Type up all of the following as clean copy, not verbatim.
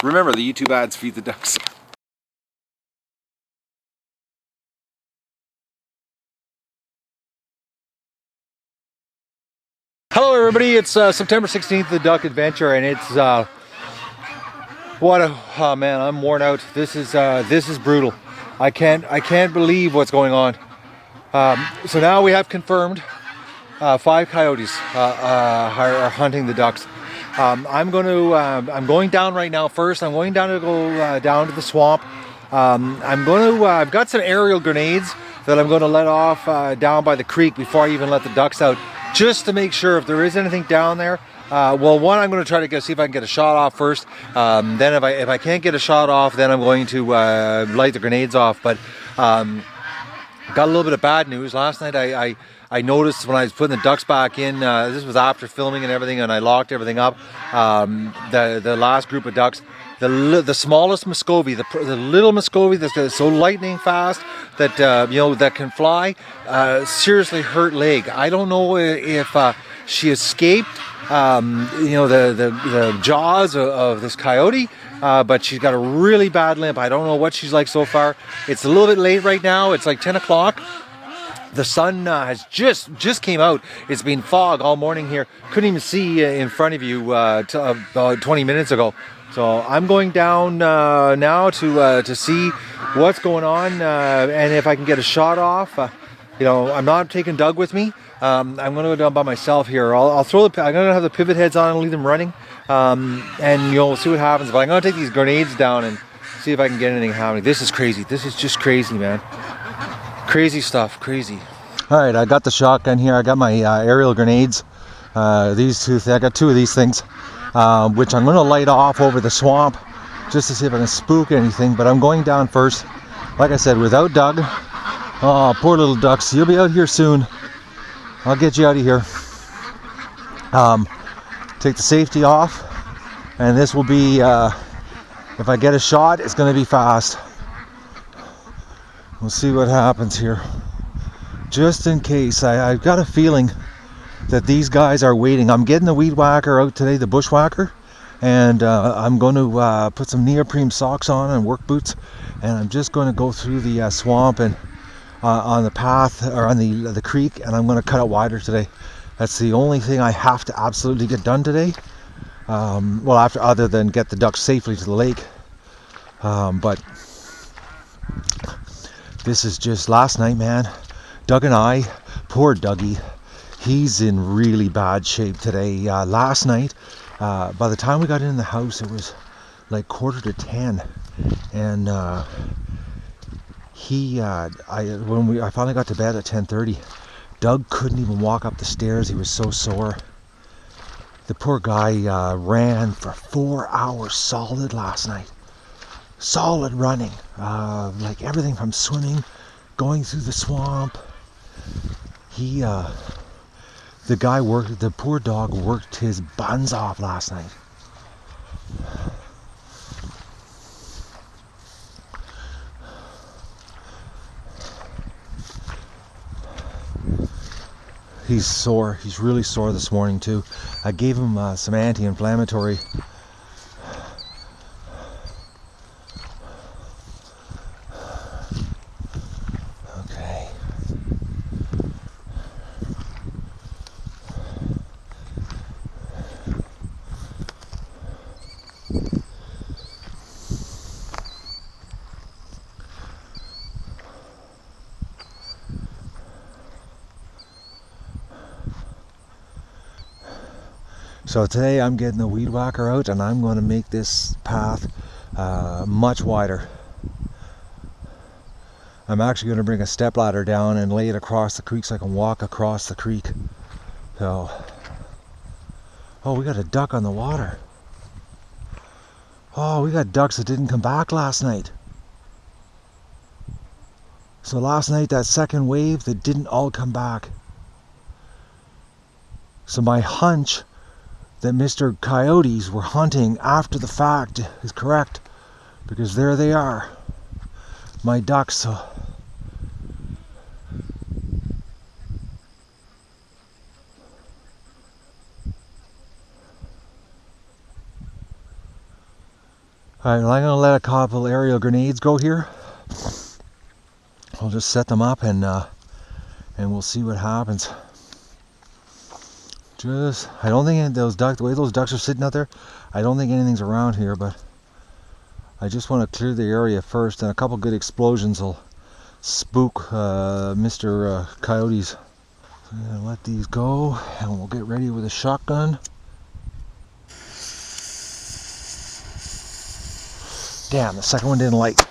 Remember, the YouTube ads feed the ducks. Hello everybody, it's September 16th, the Duck Adventure, and it's oh man, I'm worn out. This is brutal. I can't believe what's going on. So now we have confirmed 5 coyotes are hunting the ducks. I'm going down right now. First, I'm going down to go down to the swamp. I've got some aerial grenades that I'm going to let off down by the creek before I even let the ducks out, just to make sure if there is anything down there. Well, one, I'm going to try to see if I can get a shot off first. Then if I can't get a shot off, then I'm going to light the grenades off. But got a little bit of bad news. Last night I noticed when I was putting the ducks back in, this was after filming and everything, and I locked everything up, the last group of ducks, the smallest Muscovy, the little Muscovy that's so lightning fast that that can fly, seriously hurt leg. I don't know if she escaped the jaws of this coyote, but she's got a really bad limp. I don't know what she's like so far. It's a little bit late right now. It's like 10 o'clock. The sun has just came out. It's been fog all morning here. Couldn't even see in front of you about 20 minutes ago. So I'm going down now to see what's going on and if I can get a shot off. I'm not taking Doug with me. I'm going to go down by myself here. I'm going to have the pivot heads on and leave them running, and we'll see what happens. But I'm going to take these grenades down and see if I can get anything happening. This is crazy. This is just crazy, man. Crazy stuff, crazy. All right, I got the shotgun here. I got my aerial grenades. These two, I got 2 of these things, which I'm going to light off over the swamp just to see if I can spook anything. But I'm going down first, like I said, without Doug. Oh, poor little ducks. You'll be out here soon. I'll get you out of here. Take the safety off, and this will be, if I get a shot, it's going to be fast. We'll see what happens here. Just in case, I've got a feeling that these guys are waiting. I'm getting the weed whacker out today, the bushwhacker, and I'm going to put some neoprene socks on and work boots, and I'm just going to go through the swamp and on the path, or on the creek, and I'm going to cut it wider today. That's the only thing I have to absolutely get done today. Other than get the ducks safely to the lake. But this is just last night, man. Doug and I, poor Dougie, he's in really bad shape today. Last night, by the time we got in the house, it was like 9:45, and I finally got to bed at 10:30. Doug couldn't even walk up the stairs. He was so sore. The poor guy ran for 4 hours solid last night. Solid running, like everything from swimming, going through the swamp. The poor dog worked his buns off last night. He's sore. He's really sore this morning too. I gave him some anti-inflammatory. Okay. So today I'm getting the weed whacker out, and I'm going to make this path much wider. I'm actually going to bring a stepladder down and lay it across the creek so I can walk across the creek. So, oh, we got a duck on the water. Oh, we got ducks that didn't come back last night. So last night, that second wave, they didn't all come back. So my hunch that Mr. Coyotes were hunting after the fact is correct, because there they are, my ducks. Alright, well, I'm going to let a couple aerial grenades go here. I'll just set them up and we'll see what happens. I don't think those ducks, the way those ducks are sitting out there, I don't think anything's around here, but I just want to clear the area first, and a couple good explosions will spook Mr. Coyotes. So I'm going to let these go, and we'll get ready with a shotgun. Damn, the second one didn't light.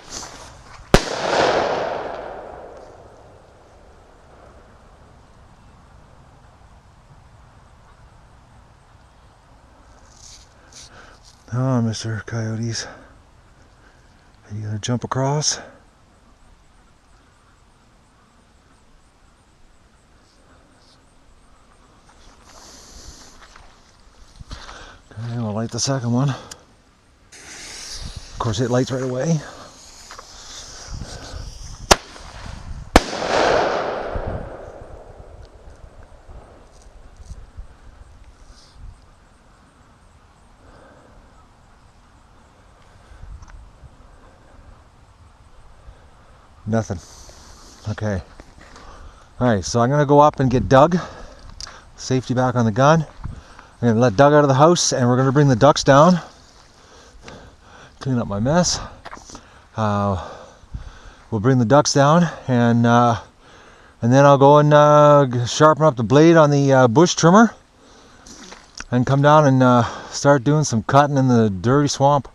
Oh, Mr. Coyotes. Are you gonna jump across? Okay, we'll light the second one. Of course, it lights right away. Nothing. Okay. Alright, so I'm going to go up and get Doug. Safety back on the gun. I'm going to let Doug out of the house, and we're going to bring the ducks down. Clean up my mess. We'll bring the ducks down, and then I'll go and sharpen up the blade on the bush trimmer and come down and start doing some cutting in the dirty swamp.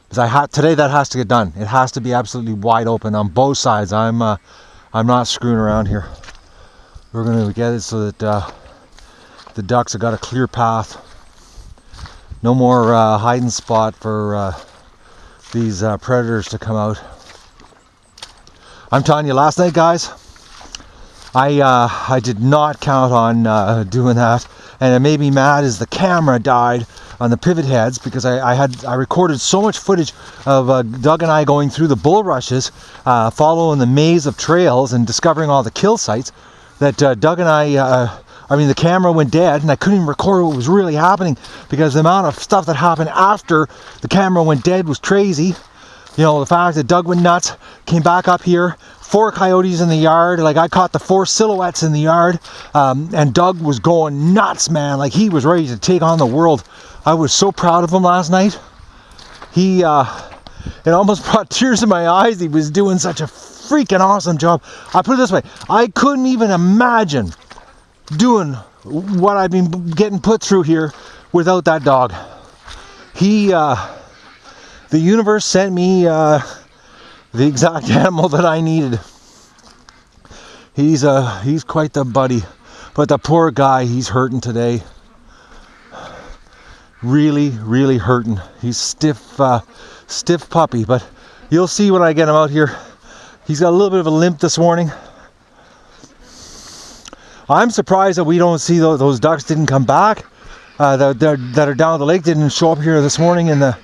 Because today that has to get done. It has to be absolutely wide open on both sides. I'm not screwing around here. We're going to get it so that the ducks have got a clear path. No more hiding spot for these predators to come out. I'm telling you, last night, guys, I did not count on doing that, and it made me mad as the camera died on the pivot heads, because I recorded so much footage of Doug and I going through the bulrushes, following the maze of trails and discovering all the kill sites, that Doug and I mean, the camera went dead, and I couldn't even record what was really happening, because the amount of stuff that happened after the camera went dead was crazy. You know, the fact that Doug went nuts, came back up here, 4 coyotes in the yard, like I caught the 4 silhouettes in the yard, and Doug was going nuts, man, like he was ready to take on the world. I was so proud of him last night. It almost brought tears in my eyes. He was doing such a freaking awesome job. I put it this way, I couldn't even imagine doing what I've been getting put through here without that dog. The universe sent me the exact animal that I needed. He's quite the buddy, but the poor guy, he's hurting today. Really, really hurting. He's stiff puppy, but you'll see when I get him out here. He's got a little bit of a limp this morning. I'm surprised that we don't see those ducks didn't come back. That are down the lake didn't show up here this morning in the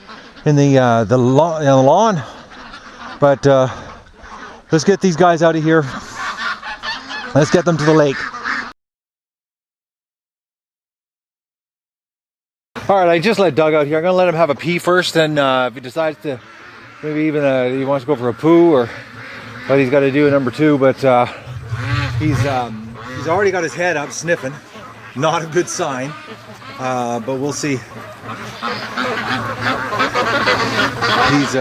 lawn. But let's get these guys out of here. Let's get them to the lake. Alright, I just let Doug out here. I'm going to let him have a pee first, and if he decides to, maybe even he wants to go for a poo, or what he's got to do at number 2, but he's already got his head up sniffing. Not a good sign, but we'll see. His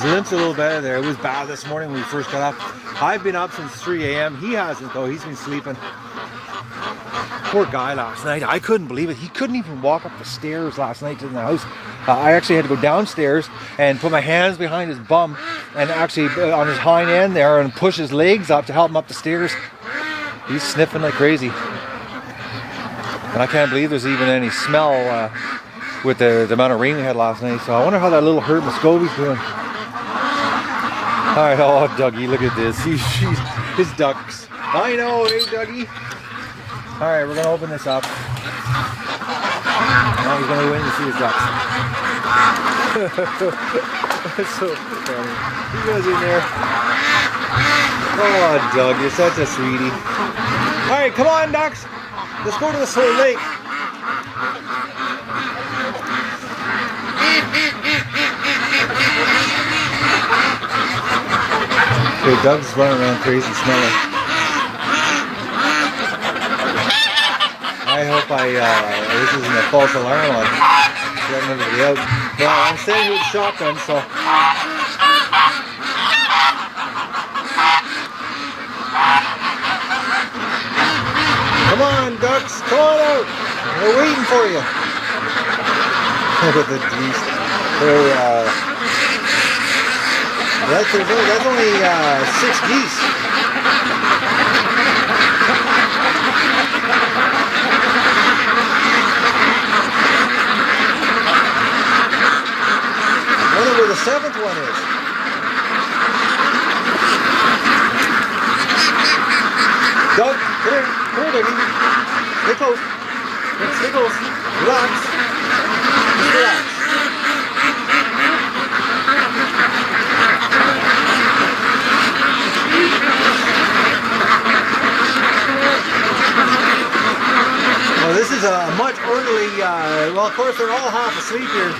limp's a little better there. It was bad this morning when we first got up. I've been up since 3 a.m. He hasn't, though. He's been sleeping. Poor guy last night. I couldn't believe it. He couldn't even walk up the stairs last night to the house. I actually had to go downstairs and put my hands behind his bum and actually on his hind end there and push his legs up to help him up the stairs. He's sniffing like crazy. And I can't believe there's even any smell with the amount of rain we had last night. So I wonder how that little hurt Muscovy's doing. Alright, oh Dougie, look at this. His ducks. I know, hey Dougie. Alright, we're gonna open this up. Now he's gonna go in to see his ducks. That's so funny. He goes in there. Oh Doug, you're such a sweetie. Alright, come on ducks. Let's go to the Slow Lake. Okay, Doug's running around crazy smelling. I hope this isn't a false alarm on letting everybody out. Well, I'm standing here with a shotgun, so. Come on, ducks, come on out. We're waiting for you. Look at the geese. That's only 6 geese. I wonder where the 7th one is. Doug, come here, baby. Stay close. Stay close. Relax. Just relax. Well, this is a much orderly, well, of course, they're all half asleep here.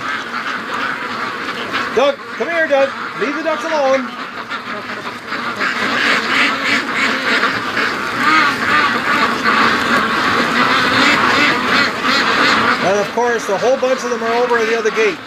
Doug, come here, Doug. Leave the ducks alone. And of course, a whole bunch of them are over at the other gate.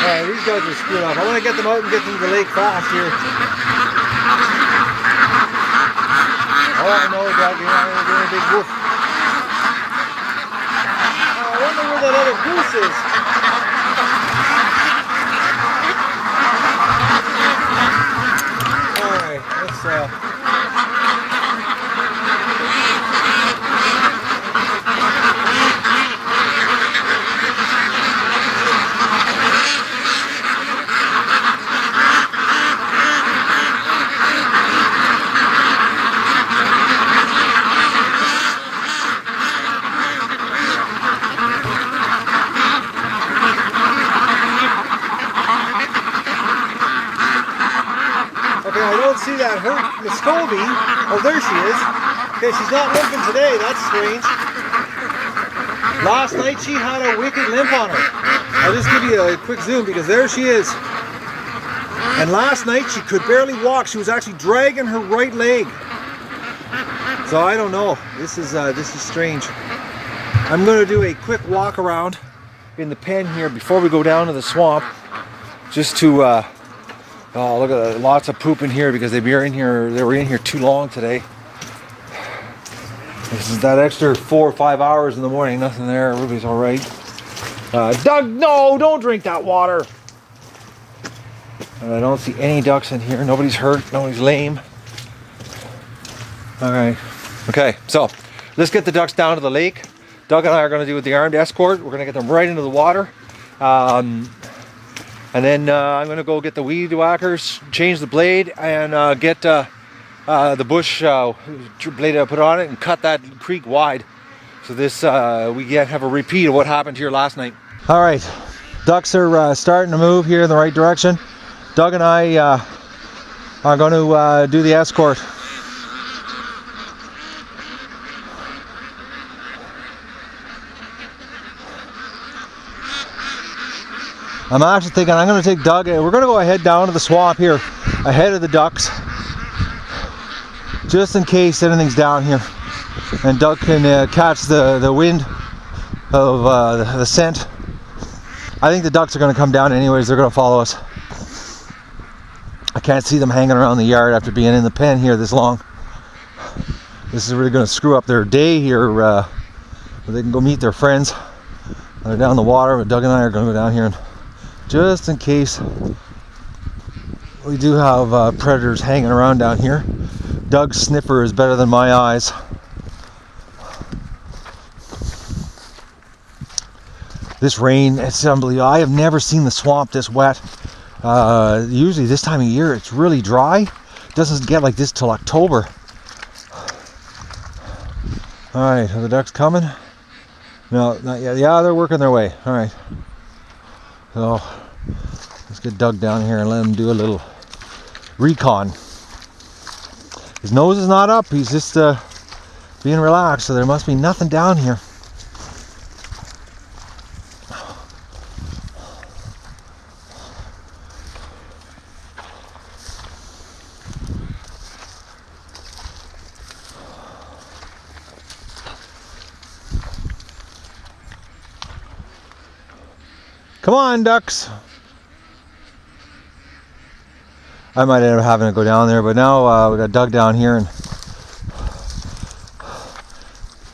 Alright, these guys are screwed up. I want to get them out and get them to the lake fast here. Oh, I know, Doug, you're not doing a big woof. Oh, I wonder where that other goose is. Alright, let's I don't see that hurt Muscovy. Oh, there she is. Okay, she's not limping today. That's strange. Last night she had a wicked limp on her. I'll just give you a quick zoom because there she is. And last night she could barely walk. She was actually dragging her right leg. So I don't know. This is strange. I'm going to do a quick walk around in the pen here before we go down to the swamp, just to. Oh, look at that. Lots of poop in here because they were in here too long today. This is that extra 4 or 5 hours in the morning. Nothing there. Everybody's all right. Doug, no, don't drink that water. And I don't see any ducks in here. Nobody's hurt. Nobody's lame. All right. Okay, so let's get the ducks down to the lake. Doug and I are going to do the armed escort. We're going to get them right into the water. And then I'm going to go get the weed whackers, change the blade, and get the bush blade I put on it and cut that creek wide. So this we have a repeat of what happened here last night. All right, ducks are starting to move here in the right direction. Doug and I are going to do the escort. I'm actually thinking I'm going to take Doug. We're going to go ahead down to the swamp here ahead of the ducks, just in case anything's down here, and Doug can catch the wind of the scent. I think the ducks are going to come down anyways. They're going to follow us. I can't see them hanging around the yard after being in the pen here this long. This is really going to screw up their day here, where they can go meet their friends. They're down the water, but Doug and I are going to go down here and just in case we do have predators hanging around down here. Doug's sniffer is better than my eyes. This rain, it's unbelievable. I have never seen the swamp this wet. Usually this time of year it's really dry. It doesn't get like this till October. Alright, are the ducks coming? No, not yet. Yeah, they're working their way. Alright. So Let's get Doug down here and let him do a little recon. His nose is not up, he's just being relaxed, so there must be nothing down here. Come on, ducks. I might end up having to go down there, but now we got Doug down here and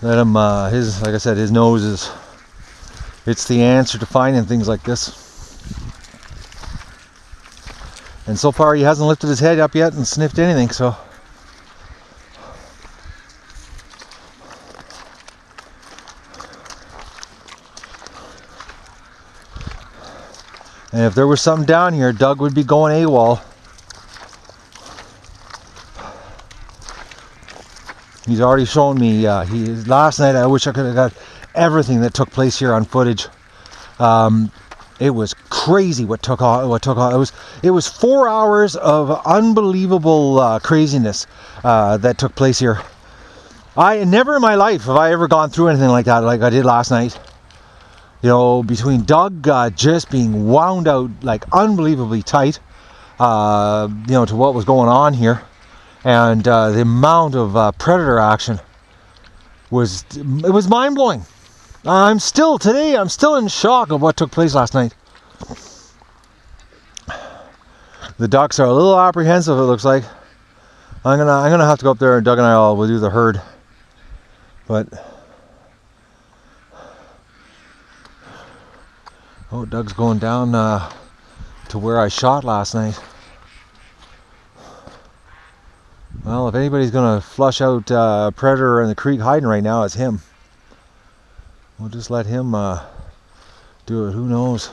let him, like I said, his nose is, it's the answer to finding things like this. And so far he hasn't lifted his head up yet and sniffed anything, so. And if there was something down here, Doug would be going AWOL. He's already shown me, last night I wish I could have got everything that took place here on footage. It was crazy what took off. It was 4 hours of unbelievable craziness that took place here. I never in my life have I ever gone through anything like that like I did last night. You know, between Doug just being wound out like unbelievably tight, you know, to what was going on here, and the amount of predator action was mind blowing. I'm still in shock of what took place last night. The ducks are a little apprehensive. It looks like I'm gonna have to go up there, and Doug and I will do the herd, but. Oh, Doug's going down to where I shot last night. Well, if anybody's going to flush out predator in the creek hiding right now, it's him. We'll just let him do it. Who knows?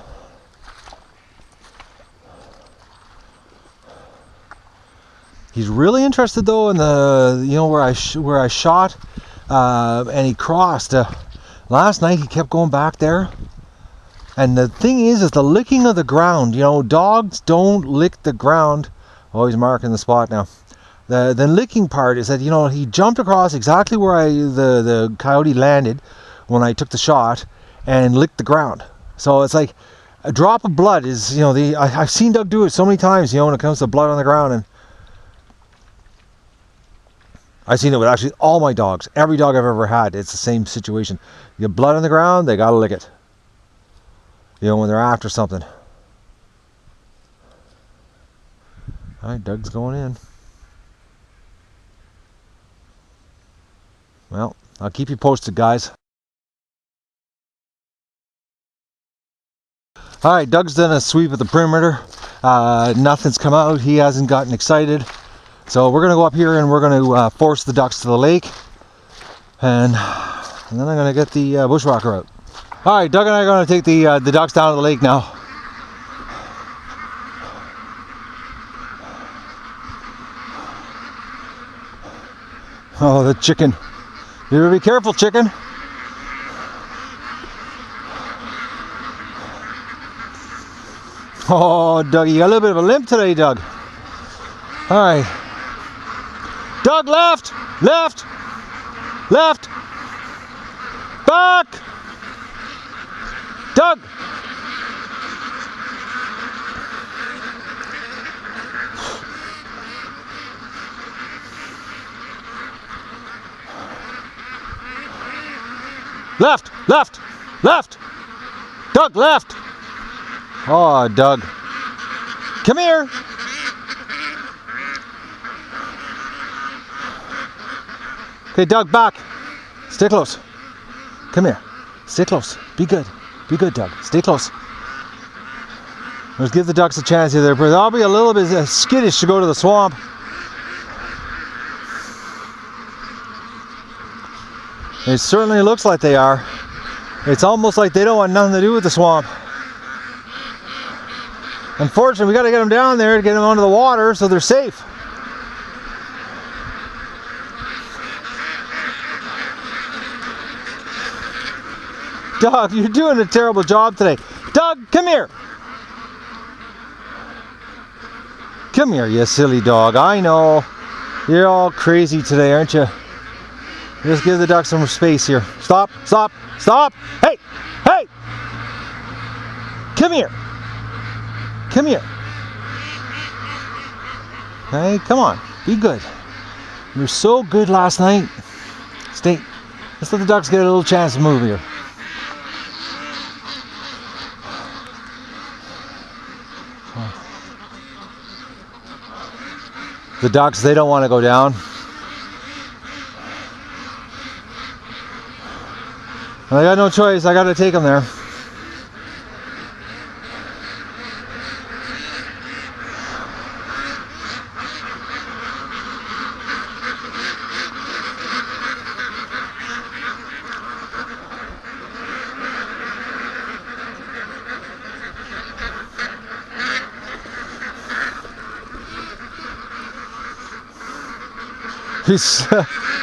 He's really interested though in the, you know, where I shot, and he crossed. Last night he kept going back there. And the thing is the licking of the ground. You know, dogs don't lick the ground. Oh, he's marking the spot now. The licking part is that, you know, he jumped across exactly where the coyote landed when I took the shot and licked the ground. So it's like a drop of blood is, you know, I've seen Doug do it so many times, you know, when it comes to blood on the ground. And I've seen it with actually all my dogs. Every dog I've ever had, it's the same situation. You get blood on the ground, they gotta lick it. You know, when they're after something. Alright, Doug's going in. Well, I'll keep you posted, guys. Alright, Doug's done a sweep of the perimeter. Nothing's come out. He hasn't gotten excited. So we're going to go up here and we're going to force the ducks to the lake. And then I'm going to get the bushwhacker out. Alright, Doug and I are going to take the ducks down to the lake now. Oh, the chicken. You better be careful, chicken. Oh, Doug, you got a little bit of a limp today, Doug. Alright. Doug, left! Left! Left! Back! Doug! Left! Left! Left! Doug, left! Oh, Doug. Come here! Okay, Doug, back. Stay close. Come here. Stay close. Be good. Be good, Doug. Stay close. Let's give the ducks a chance here. They'll be a little bit skittish to go to the swamp. It certainly looks like they are. It's almost like they don't want nothing to do with the swamp. Unfortunately, we got to get them down there to get them onto the water so they're safe. Doug, you're doing a terrible job today. Doug, come here. Come here, you silly dog. I know. You're all crazy today, aren't you? Just give the duck some space here. Stop, stop, stop! Hey! Hey! Come here! Come here! Hey, come on. Be good. You were so good last night. Stay. Let's let the ducks get a little chance to move here. The ducks, they don't want to go down. I got no choice. I got to take them there.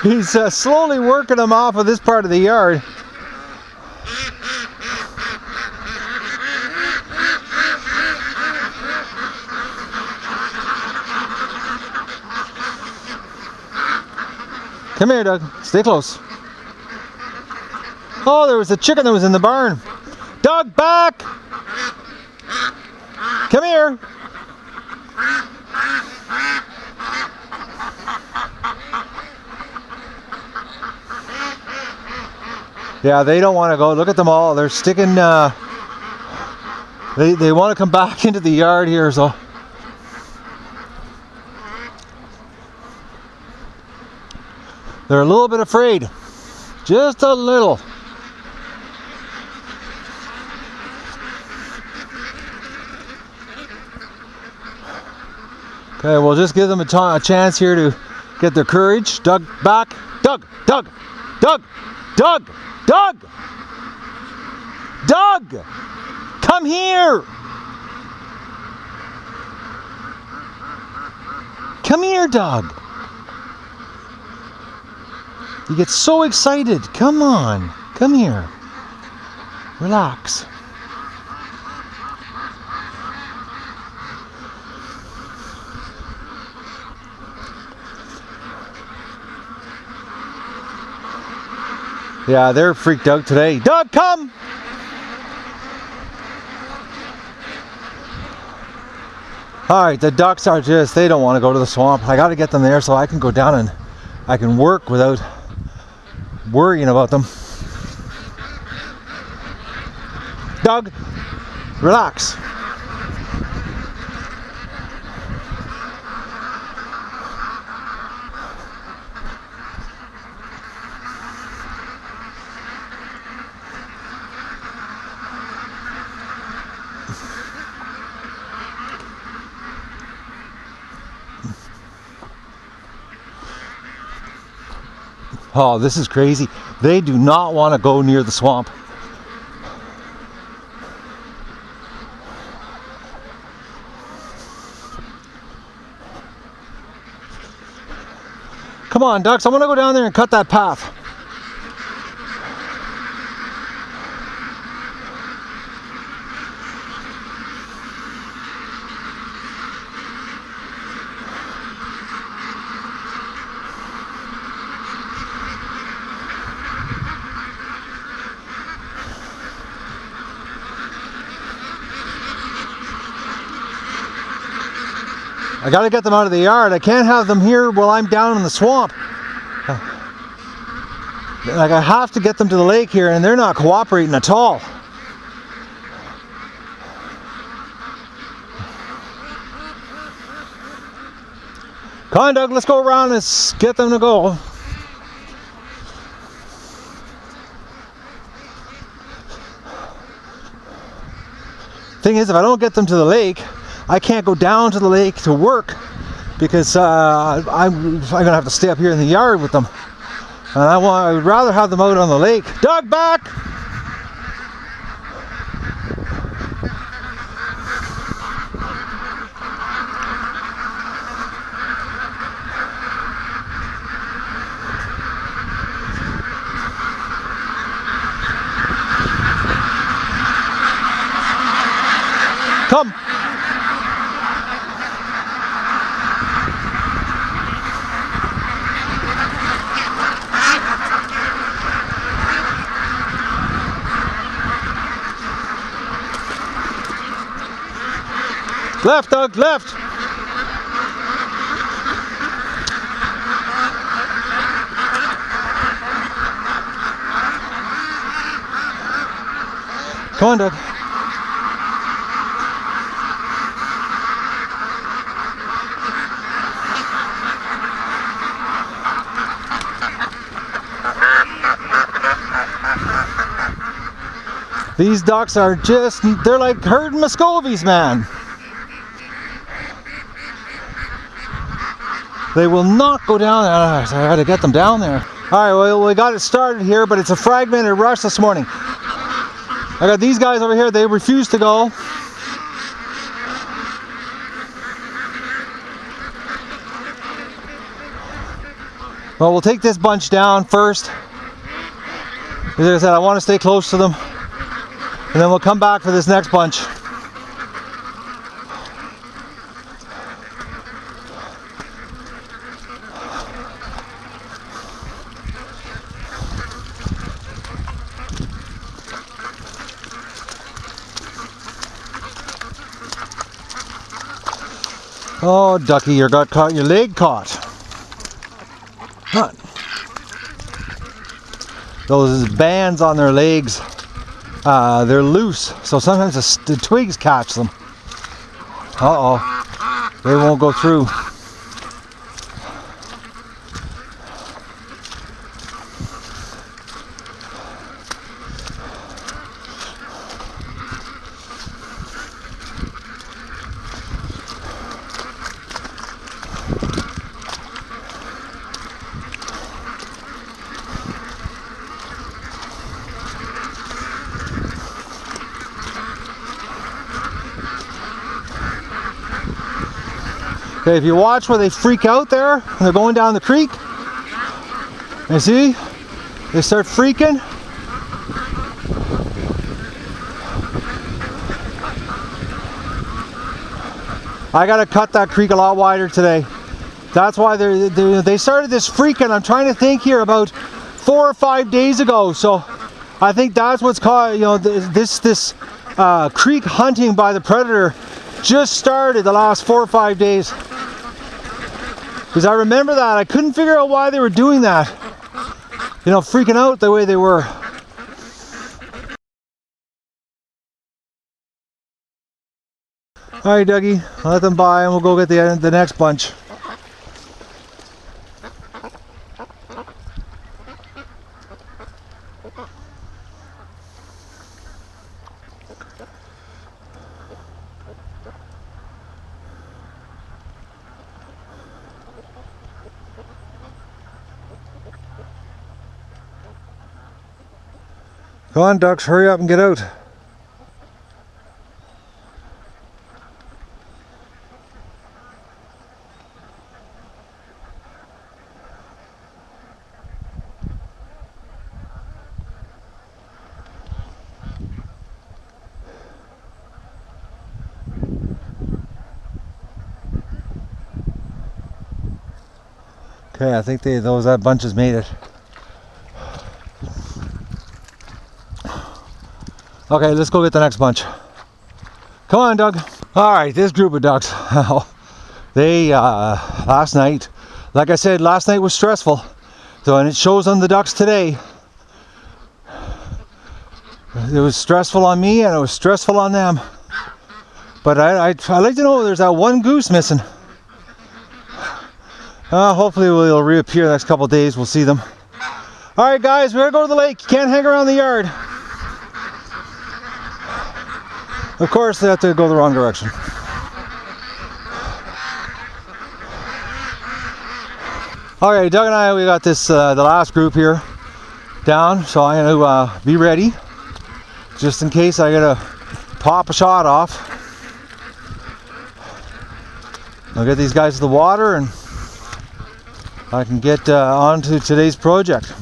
He's slowly working them off of this part of the yard. Come here, Doug. Stay close. Oh, there was a chicken that was in the barn. Doug, back! Come here. Yeah, they don't want to go. Look at them all. They're sticking. They want to come back into the yard here, so. They're a little bit afraid. Just a little. Okay, we'll just give them a chance here to get their courage. Doug, back. Doug, Doug, Doug, Doug, Doug, Doug, come here. Come here, Doug. You get so excited. Come on. Come here. Relax. Yeah, they're freaked out today. Doug, come! Alright, the ducks are just, they don't want to go to the swamp. I got to get them there so I can go down and I can work without worrying about them. Doug, relax. Oh, this is crazy. They do not want to go near the swamp. Come on, ducks. I want to go down there and cut that path. I gotta get them out of the yard. I can't have them here while I'm down in the swamp. Like, I have to get them to the lake here, and they're not cooperating at all. Come on, Doug, let's go around and get them to go. Thing is, if I don't get them to the lake, I can't go down to the lake to work because I'm gonna have to stay up here in the yard with them, and I would rather have them out on the lake. Doug, back! Come. Left, Doug, left. Come on, Doug. These ducks are just, they're like herding Muscovies, man. They will not go down there. So I had to get them down there. Alright, well, we got it started here, but it's a fragmented rush this morning. I got these guys over here, they refuse to go. Well, we'll take this bunch down first. As I said, I want to stay close to them. And then we'll come back for this next bunch. Oh, ducky, you got caught, your leg caught. Huh. Those bands on their legs, they're loose, so sometimes the twigs catch them. Uh-oh, they won't go through. Okay, if you watch where they freak out there, when they're going down the creek, you see, they start freaking. I gotta cut that creek a lot wider today. That's why they started this freaking, I'm trying to think here, about 4 or 5 days ago. So I think that's what's called, you know, this creek hunting by the predator just started the last 4 or 5 days. Because I remember that. I couldn't figure out why they were doing that. You know, freaking out the way they were. Alright, Dougie, I'll let them by and we'll go get the next bunch. Come on, ducks, hurry up and get out. Okay, I think that bunch has made it. Okay, let's go get the next bunch. Come on, Doug. All right, this group of ducks, they, last night, like I said, last night was stressful. So, and it shows on the ducks today. It was stressful on me and it was stressful on them. But I'd like to know there's that one goose missing. Hopefully they'll reappear the next couple of days. We'll see them. All right, guys, we're gonna go to the lake. You can't hang around the yard. Of course, they have to go the wrong direction. Okay, Doug and I, we got this, the last group here down, so I'm going to be ready just in case I gotta pop a shot off. I'll get these guys to the water and I can get on to today's project.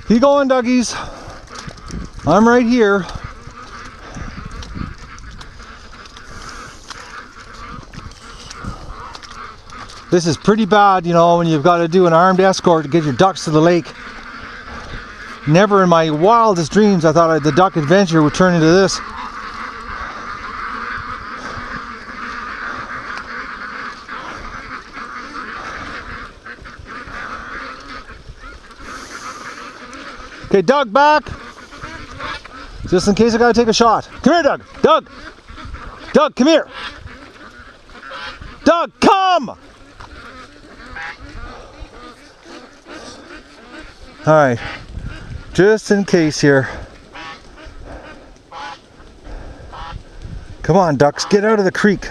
Keep going, Duggies. I'm right here. This is pretty bad, you know, when you've got to do an armed escort to get your ducks to the lake. Never in my wildest dreams I thought the duck adventure would turn into this. Okay, Doug, back. Just in case I gotta take a shot. Come here, Doug. Doug. Doug, come here. Doug, come! Alright. Just in case here. Come on, ducks, get out of the creek.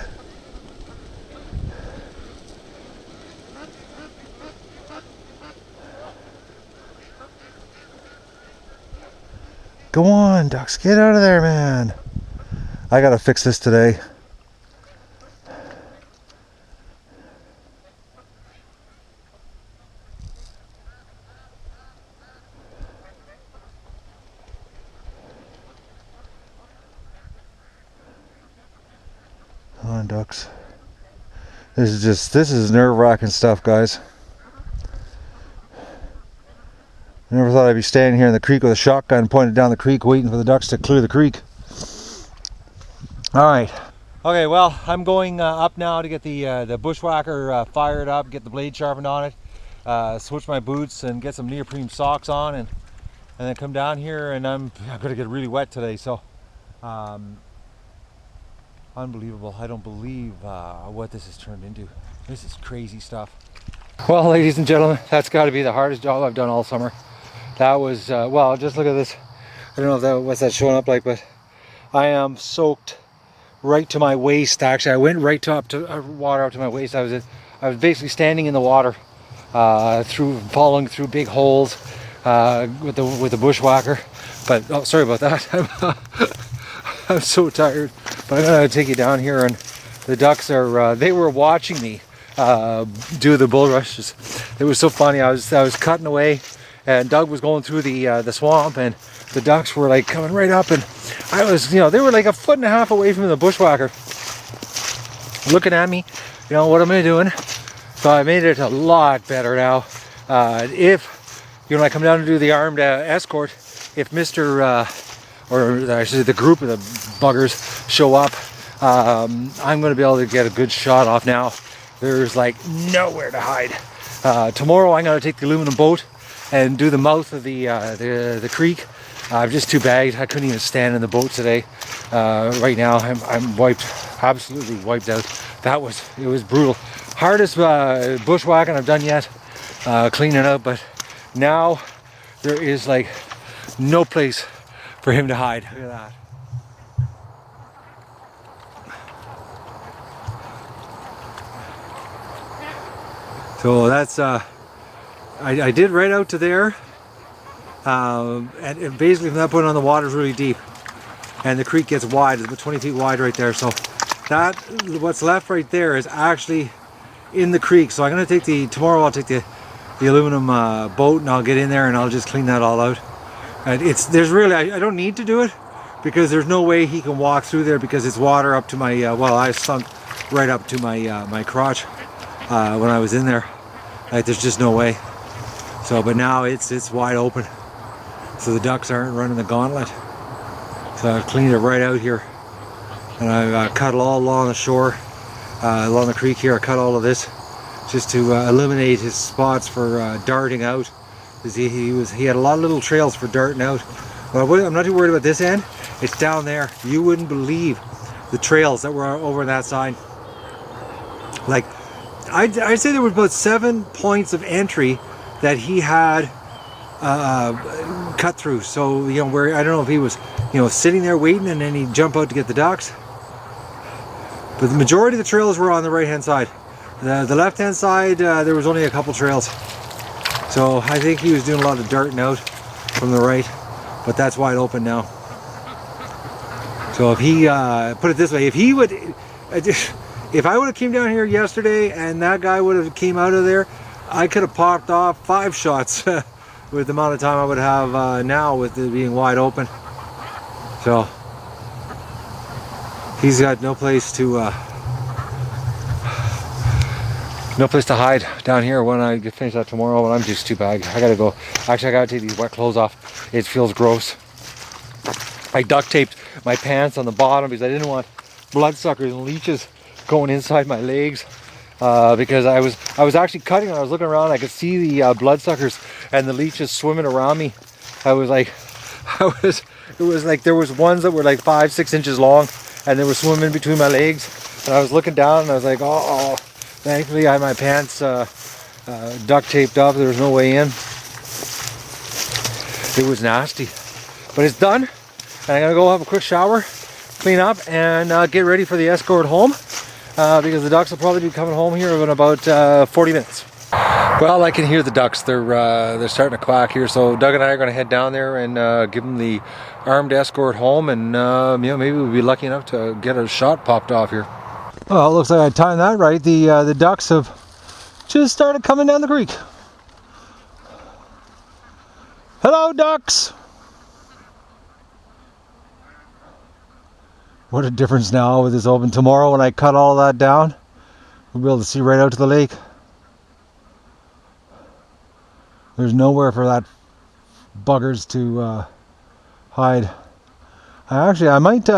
Go on, ducks, get out of there, man. I gotta fix this today. Come on, ducks. This is nerve-wracking stuff, guys. I never thought I'd be standing here in the creek with a shotgun pointed down the creek waiting for the ducks to clear the creek. Alright. Okay, well, I'm going up now to get the bushwhacker fired up, get the blade sharpened on it, switch my boots and get some neoprene socks on, and then come down here, and I'm going to get really wet today, so unbelievable. I don't believe what this has turned into. This is crazy stuff. Well, ladies and gentlemen, that's got to be the hardest job I've done all summer. That was, well, just look at this. I don't know what's that showing up like, but I am soaked right to my waist. Actually, I went right to water up to my waist. I was basically standing in the water, falling through big holes with the bushwhacker. But oh, sorry about that. I'm so tired. But I'm gonna take you down here, and the ducks are. They were watching me do the bull rushes. It was so funny. I was cutting away, and Doug was going through the swamp, and the ducks were like coming right up, and I was, you know, they were like 1.5 feet away from the bushwhacker, looking at me, you know, what am I doing? So I made it a lot better now. If, you know, I come down to do the armed escort, if Mr. Or I should say the group of the buggers show up, I'm going to be able to get a good shot off now. There's like nowhere to hide. Tomorrow I'm going to take the aluminum boat and do the mouth of the creek. I'm just too bagged. I couldn't even stand in the boat today. Right now I'm wiped, absolutely wiped out. It was brutal. Hardest bushwhacking I've done yet, cleaning up, but now there is like no place for him to hide. Look at that. So that's I did right out to there, and basically from that point on the water's really deep, and the creek gets wide. It's about 20 feet wide right there. So that what's left right there is actually in the creek. So I'm going to take tomorrow I'll take the aluminum boat, and I'll get in there and I'll just clean that all out. And there's really I don't need to do it because there's no way he can walk through there because it's water up to my well, I sunk right up to my my crotch when I was in there. Like, there's just no way. So, but now it's wide open, so the ducks aren't running the gauntlet. So I've cleaned it right out here, and I've cut it all along the shore, along the creek here. I cut all of this just to eliminate his spots for darting out. Because he had a lot of little trails for darting out. Well, I'm not too worried about this end. It's down there. You wouldn't believe the trails that were over on that side. Like, I'd say there was about 7 points of entry that he had cut through. So, you know, where I don't know if he was, you know, sitting there waiting and then he'd jump out to get the ducks. But the majority of the trails were on the right hand side. The left hand side, there was only a couple trails. So I think he was doing a lot of darting out from the right, but that's wide open now. So if he, put it this way, if I would have came down here yesterday and that guy would have came out of there, I could have popped off 5 shots with the amount of time I would have now with it being wide open. So he's got no place to hide down here when I get finished that tomorrow. But I'm just too bad. I gotta go. Actually, I gotta take these wet clothes off. It feels gross. I duct taped my pants on the bottom because I didn't want bloodsuckers and leeches going inside my legs. Because I was actually cutting and I was looking around. I could see the bloodsuckers and the leeches swimming around me. It was like there was ones that were like 5-6 inches long, and they were swimming between my legs. And I was looking down and I was like, oh. Thankfully I had my pants duct taped up. There was no way in. It was nasty, but it's done. And I'm gonna go have a quick shower, clean up, and get ready for the escort home. Because the ducks will probably be coming home here in about 40 minutes. Well, I can hear the ducks. They're starting to quack here. So Doug and I are going to head down there and give them the armed escort home, and you know, maybe we'll be lucky enough to get a shot popped off here. Well, it looks like I timed that right. The ducks have just started coming down the creek. Hello, ducks. What a difference now with this open. Tomorrow when I cut all that down, we'll be able to see right out to the lake. There's nowhere for that buggers to hide. I think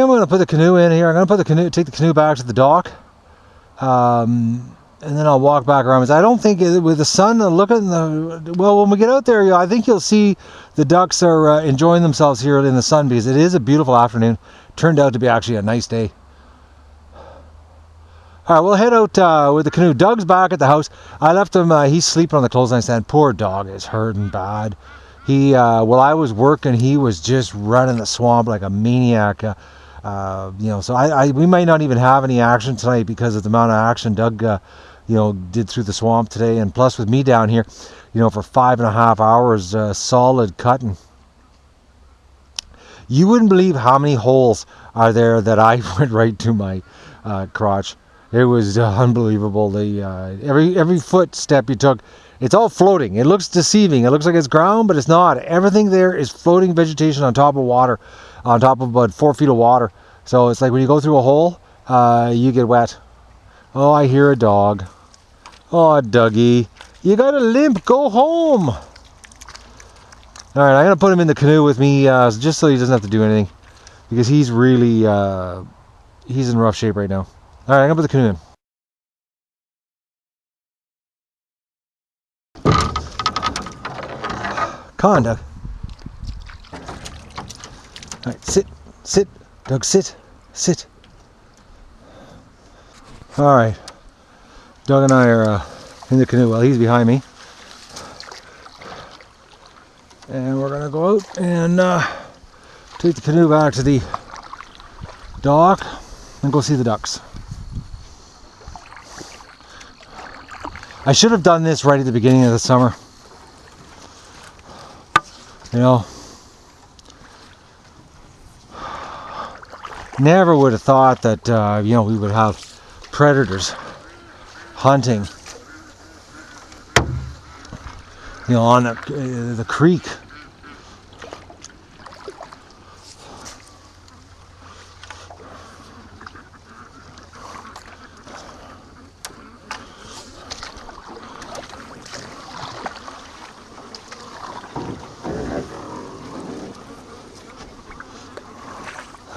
I'm going to put the canoe in here. I'm going to take the canoe back to the dock. And then I'll walk back around. I don't think with the sun looking, well, when we get out there, I think you'll see the ducks are enjoying themselves here in the sun, because it is a beautiful afternoon. Turned out to be actually a nice day. All right, we'll head out with the canoe. Doug's back at the house. I left him. He's sleeping on the clothesline stand. Poor dog is hurting bad. While I was working, he was just running the swamp like a maniac. You know, so we might not even have any action tonight because of the amount of action Doug did through the swamp today, and plus with me down here, for 5.5 hours solid cutting. You wouldn't believe how many holes are there that I went right to my crotch. It was unbelievable. Every footstep you took, it's all floating. It looks deceiving. It looks like it's ground, but it's not. Everything there is floating vegetation on top of water, on top of about 4 feet of water. So it's like when you go through a hole, you get wet. Oh, I hear a dog. Oh, Dougie, you got a limp. Go home. All right, I'm going to put him in the canoe with me just so he doesn't have to do anything, because he's really, he's in rough shape right now. All right, I'm going to put the canoe in. Come on, Doug. All right, sit. Doug, sit. All right. Doug and I are in the canoe. Well, he's behind me. And we're going to go out and take the canoe back to the dock and go see the ducks. I should have done this right at the beginning of the summer. Never would have thought that, we would have predators hunting, on the creek.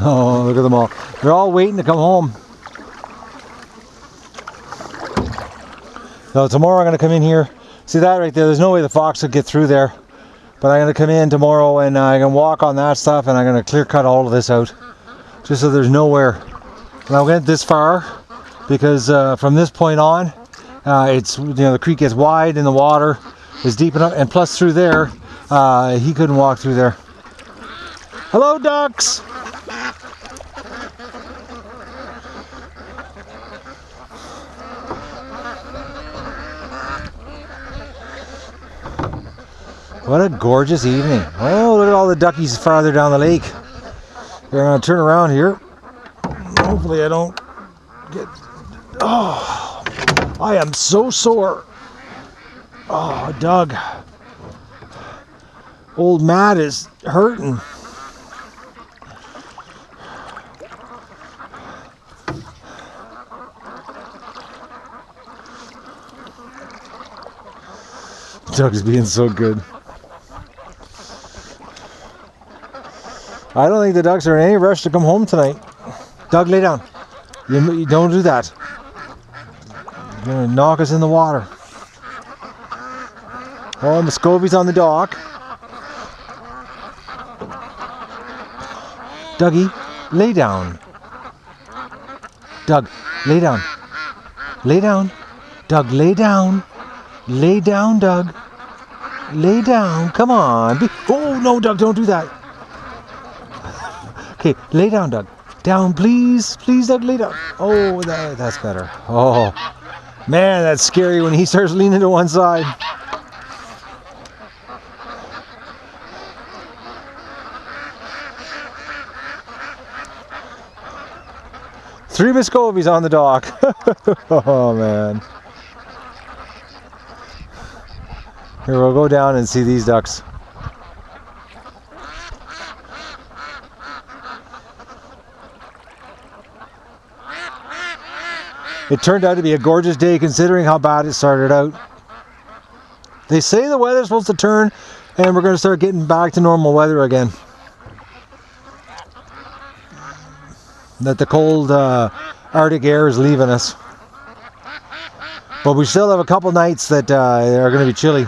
Oh, look at them all. They're all waiting to come home. So tomorrow I'm going to come in here. See that right there? There's no way the fox would get through there. But I'm going to come in tomorrow and I can walk on that stuff, and I'm going to clear cut all of this out. Just so there's nowhere. And I went this far because from this point on, it's the creek gets wide and the water is deep enough. And plus through there, he couldn't walk through there. Hello, ducks! What a gorgeous evening. Oh, look at all the duckies farther down the lake. We're going to turn around here. Hopefully I don't get... Oh, I am so sore. Oh, Doug. Old Matt is hurting. Doug's being so good. I don't think the ducks are in any rush to come home tonight. Doug, lay down. You don't do that. You're going to knock us in the water. Oh, Muscovy's on the dock. Dougie, lay down. Doug, lay down. Lay down. Doug, lay down. Lay down, Doug. Lay down. Come on. Oh, no, Doug, don't do that. Okay, lay down, Doug. Down, please. Please, Doug, lay down. Oh, that's better. Oh, man, that's scary when he starts leaning to one side. Three Muscovies on the dock. Oh, man. Here, we'll go down and see these ducks. It turned out to be a gorgeous day considering how bad it started out. They say the weather's supposed to turn and we're going to start getting back to normal weather again. That the cold Arctic air is leaving us. But we still have a couple nights that are going to be chilly.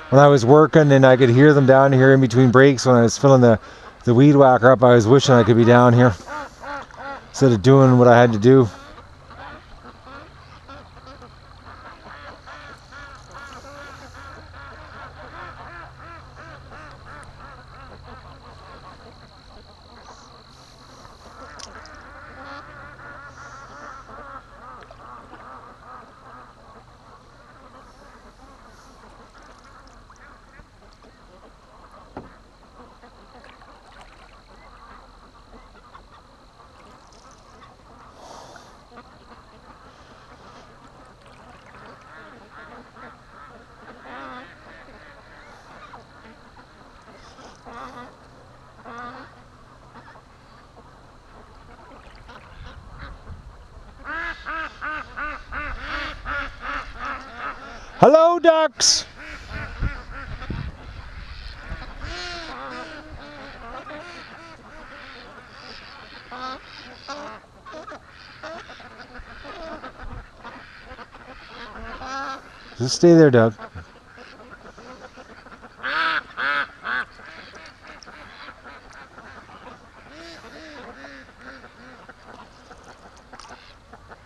When I was working and I could hear them down here in between breaks when I was filling the weed whacker up, I was wishing I could be down here instead of doing what I had to do. Hello, ducks! Just stay there, Doug.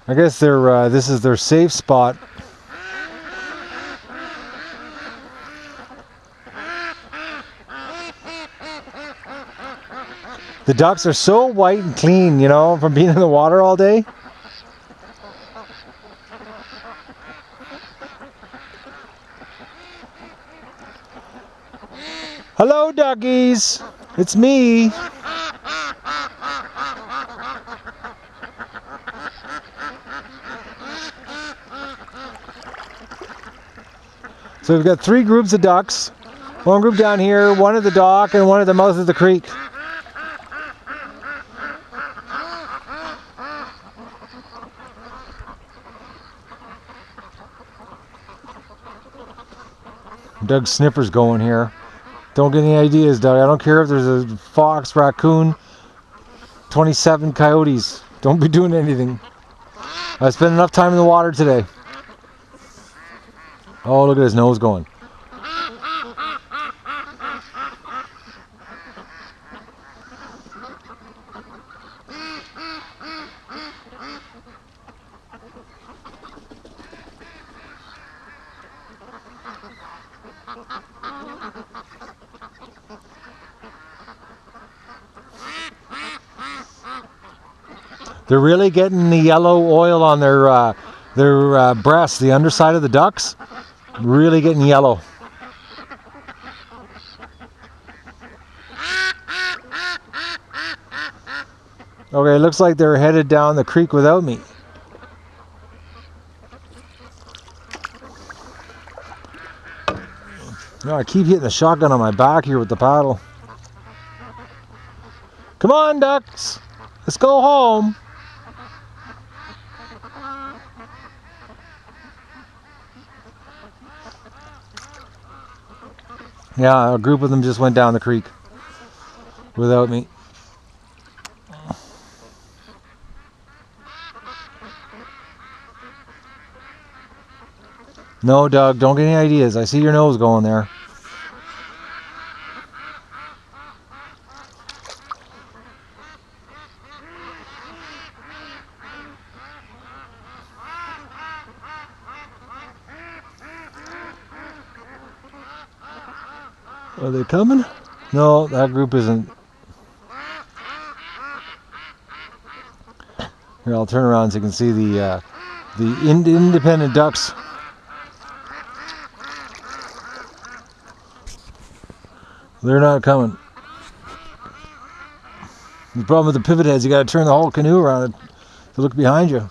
I guess this is their safe spot. The ducks are so white and clean, you know, from being in the water all day. Hello, duckies. It's me. So we've got three groups of ducks. One group down here, one at the dock, and one at the mouth of the creek. Doug's sniffer's going here. Don't get any ideas, Doug. I don't care if there's a fox, raccoon, 27 coyotes. Don't be doing anything. I spent enough time in the water today. Oh, look at his nose going. They're really getting the yellow oil on their breasts, the underside of the ducks. Really getting yellow. Okay, looks like they're headed down the creek without me. No, I keep hitting the shotgun on my back here with the paddle. Come on, ducks. Let's go home. Yeah, a group of them just went down the creek without me. No, Doug, don't get any ideas. I see your nose going there. Are they coming? No, that group isn't. Here, I'll turn around so you can see the independent ducks. They're not coming. The problem with the pivot heads, you got to turn the whole canoe around to look behind you.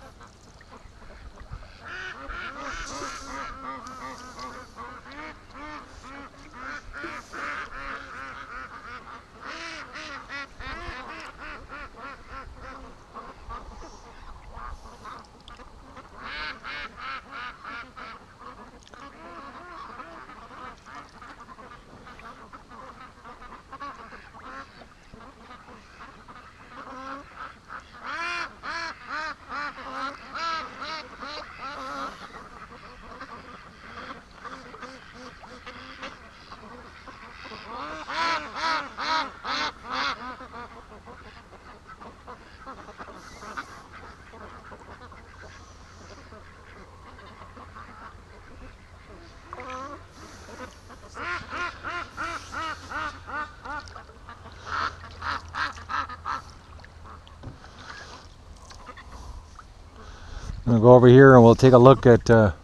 We'll go over here and we'll take a look at down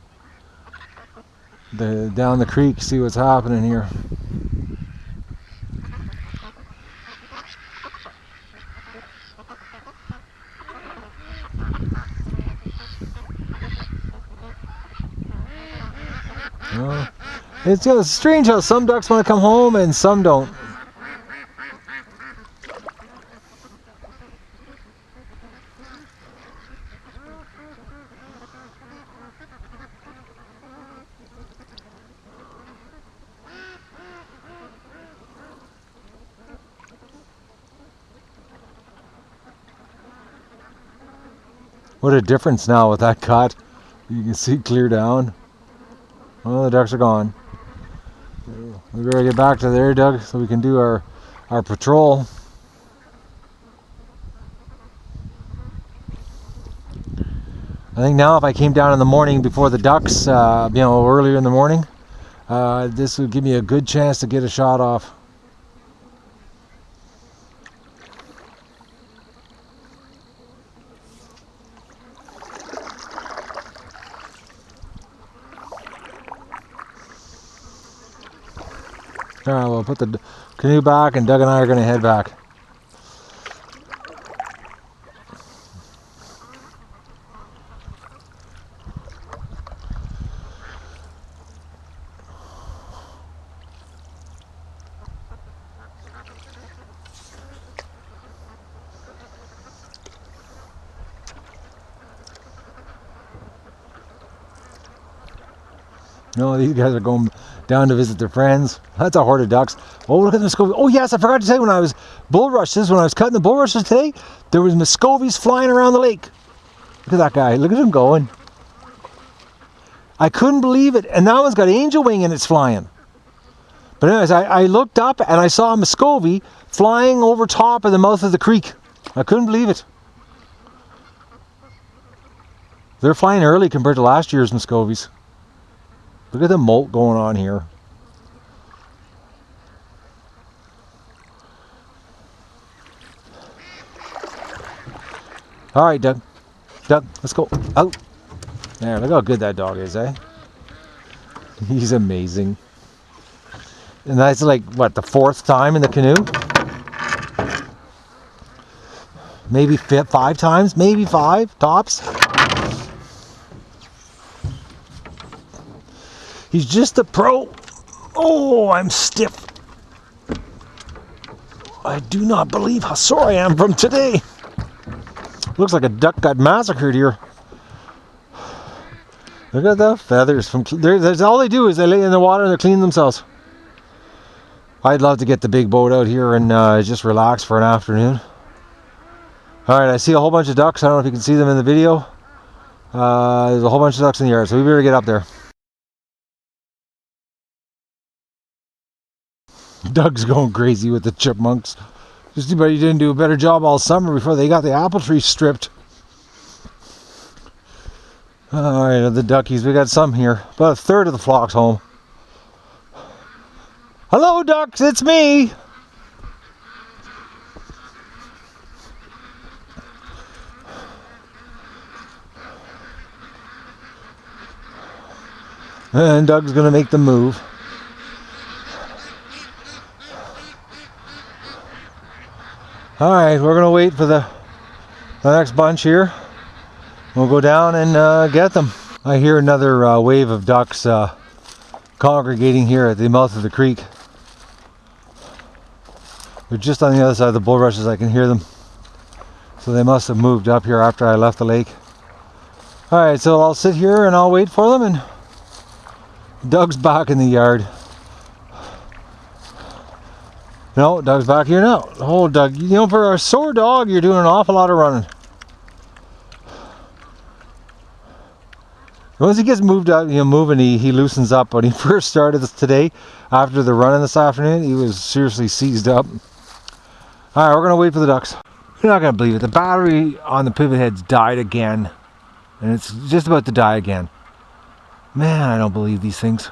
the creek, see what's happening here. It's strange how some ducks want to come home and some don't. What a difference now with that cut. You can see clear down. Well, the ducks are gone. We better get back to there, Doug, so we can do our patrol. I think now if I came down in the morning before the ducks, earlier in the morning, this would give me a good chance to get a shot off. Alright, we'll put the canoe back and Doug and I are going to head back. No, these guys are going down to visit their friends. That's a horde of ducks. Oh, look at the Muscovy. Oh, yes, I forgot to say when I was when I was cutting the bulrushes today, there was Muscovies flying around the lake. Look at that guy. Look at him going. I couldn't believe it. And that one's got angel wing and it's flying. But anyways, I looked up and I saw a Muscovy flying over top of the mouth of the creek. I couldn't believe it. They're flying early compared to last year's Muscovies. Look at the molt going on here. All right, Doug. Doug, let's go out. There, look how good that dog is, eh? He's amazing. And that's like, what, the 4th time in the canoe? maybe 5 times, maybe 5 tops. He's just a pro. Oh, I'm stiff. I do not believe how sore I am from today. Looks like a duck got massacred here. Look at the feathers from. That's all they do is they lay in the water and they clean themselves. I'd love to get the big boat out here and just relax for an afternoon. All right, I see a whole bunch of ducks. I don't know if you can see them in the video. There's a whole bunch of ducks in the yard, so we better get up there. Doug's going crazy with the chipmunks. Just too bad he didn't do a better job all summer before they got the apple tree stripped. All right, the duckies, we got some here. About a third of the flock's home. Hello, ducks, it's me. And Doug's gonna make the move. All right, we're gonna wait for the next bunch here. We'll go down and get them. I hear another wave of ducks congregating here at the mouth of the creek. They're just on the other side of the bulrushes. I can hear them. So they must have moved up here after I left the lake. All right, so I'll sit here and I'll wait for them. And Doug's back in the yard. No, Doug's back here now. Oh, Doug, you know, for a sore dog, you're doing an awful lot of running. Once he gets moved out, moving, he loosens up. When he first started this today, after the running this afternoon, he was seriously seized up. All right, we're gonna wait for the ducks. You're not gonna believe it. The battery on the pivot heads died again, and it's just about to die again. Man, I don't believe these things.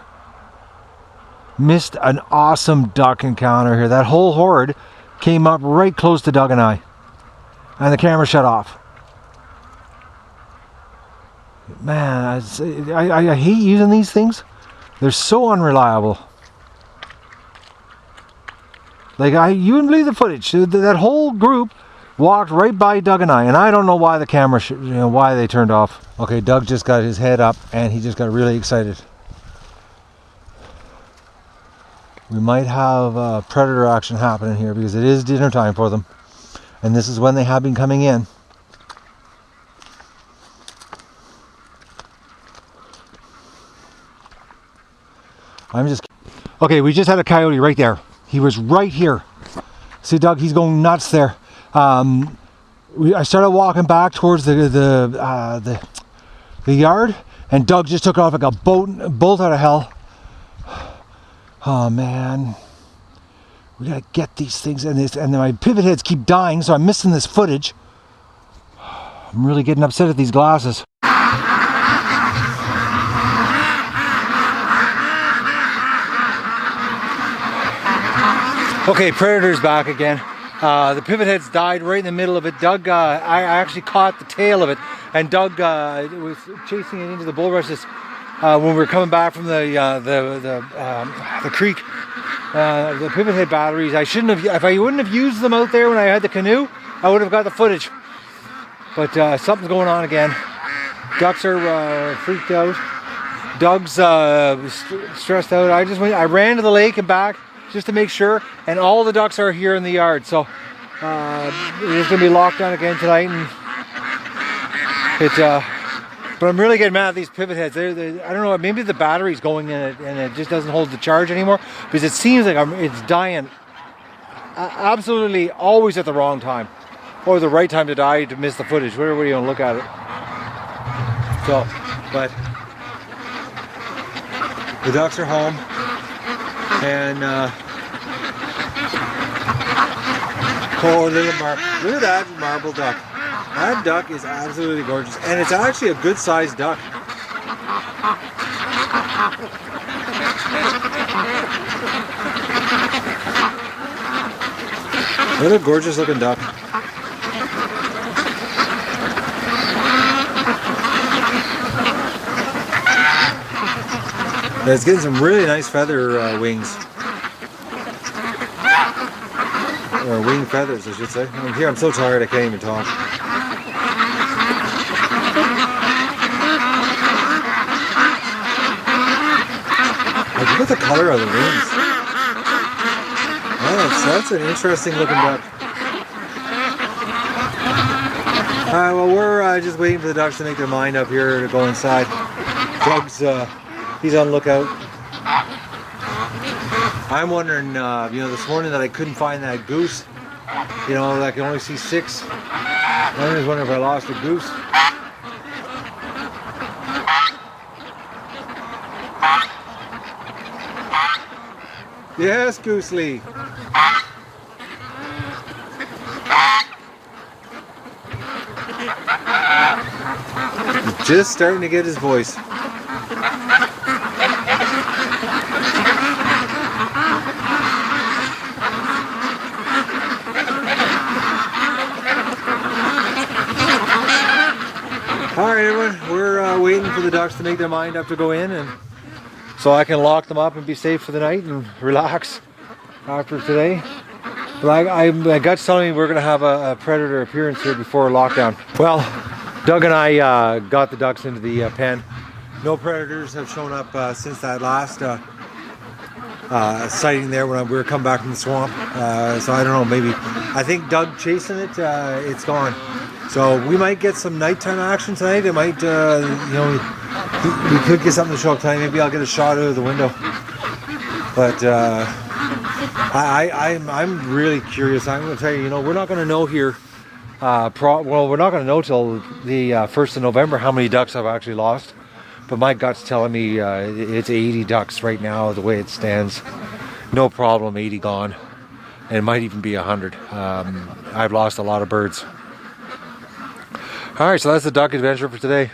Missed an awesome duck encounter here. That whole horde came up right close to Doug and I, and the camera shut off. Man, I hate using these things. They're so unreliable. Like, you wouldn't believe the footage. That whole group walked right by Doug and I don't know why the camera, why they turned off. Okay, Doug just got his head up and he just got really excited. We might have predator action happening here because it is dinner time for them, and this is when they have been coming in. Okay, we just had a coyote right there. He was right here. See, Doug, he's going nuts there. I started walking back towards the yard, and Doug just took off like a bolt out of hell. Oh man, we gotta get these things, and then my pivot heads keep dying, so I'm missing this footage. I'm really getting upset at these glasses. Okay, predator's back again. The pivot heads died right in the middle of it. Doug, I actually caught the tail of it, and Doug was chasing it into the bulrushes when we were coming back from the creek. The pivot head batteries, I shouldn't have. If I wouldn't have used them out there when I had the canoe, I would have got the footage. But something's going on again. Ducks are freaked out. Doug's stressed out. I ran to the lake and back, just to make sure, and all the ducks are here in the yard, so it's going to be locked down again tonight. And but I'm really getting mad at these pivot heads. I don't know, maybe the battery's going in it and it just doesn't hold the charge anymore, because it seems like it's dying absolutely always at the wrong time, or the right time to die to miss the footage, whatever you want to look at it. So, but the ducks are home. And oh, little look at that marble duck. That duck is absolutely gorgeous, and it's actually a good sized duck. What a gorgeous looking duck. It's getting some really nice feather wings. or wing feathers, I should say. I'm here. I'm so tired I can't even talk. Like, look at the color of the wings. Oh, so that's an interesting looking duck. Alright, well, we're just waiting for the ducks to make their mind up here to go inside. Doug's, he's on lookout. I'm wondering, you know, this morning that I couldn't find that goose. You know, I can only see 6. I was wondering if I lost a goose. Yes, Goosely. Just starting to get his voice. Alright everyone, we're waiting for the ducks to make their mind up to go in, and so I can lock them up and be safe for the night and relax after today. But my gut's telling me we're going to have a predator appearance here before lockdown. Well, Doug and I got the ducks into the pen. No predators have shown up since that last sighting there when we were coming back from the swamp. So I don't know, maybe, I think Doug chasing it, it's gone. So we might get some nighttime action tonight. It might, you know, we could get something to show up tonight. Maybe I'll get a shot out of the window. But I'm really curious. I'm going to tell you, you know, we're not going to know here. Well, we're not going to know till the 1st of November how many ducks I've actually lost. But my gut's telling me it's 80 ducks right now, the way it stands. No problem, 80 gone. And it might even be 100. I've lost a lot of birds. All right, so that's the duck adventure for today.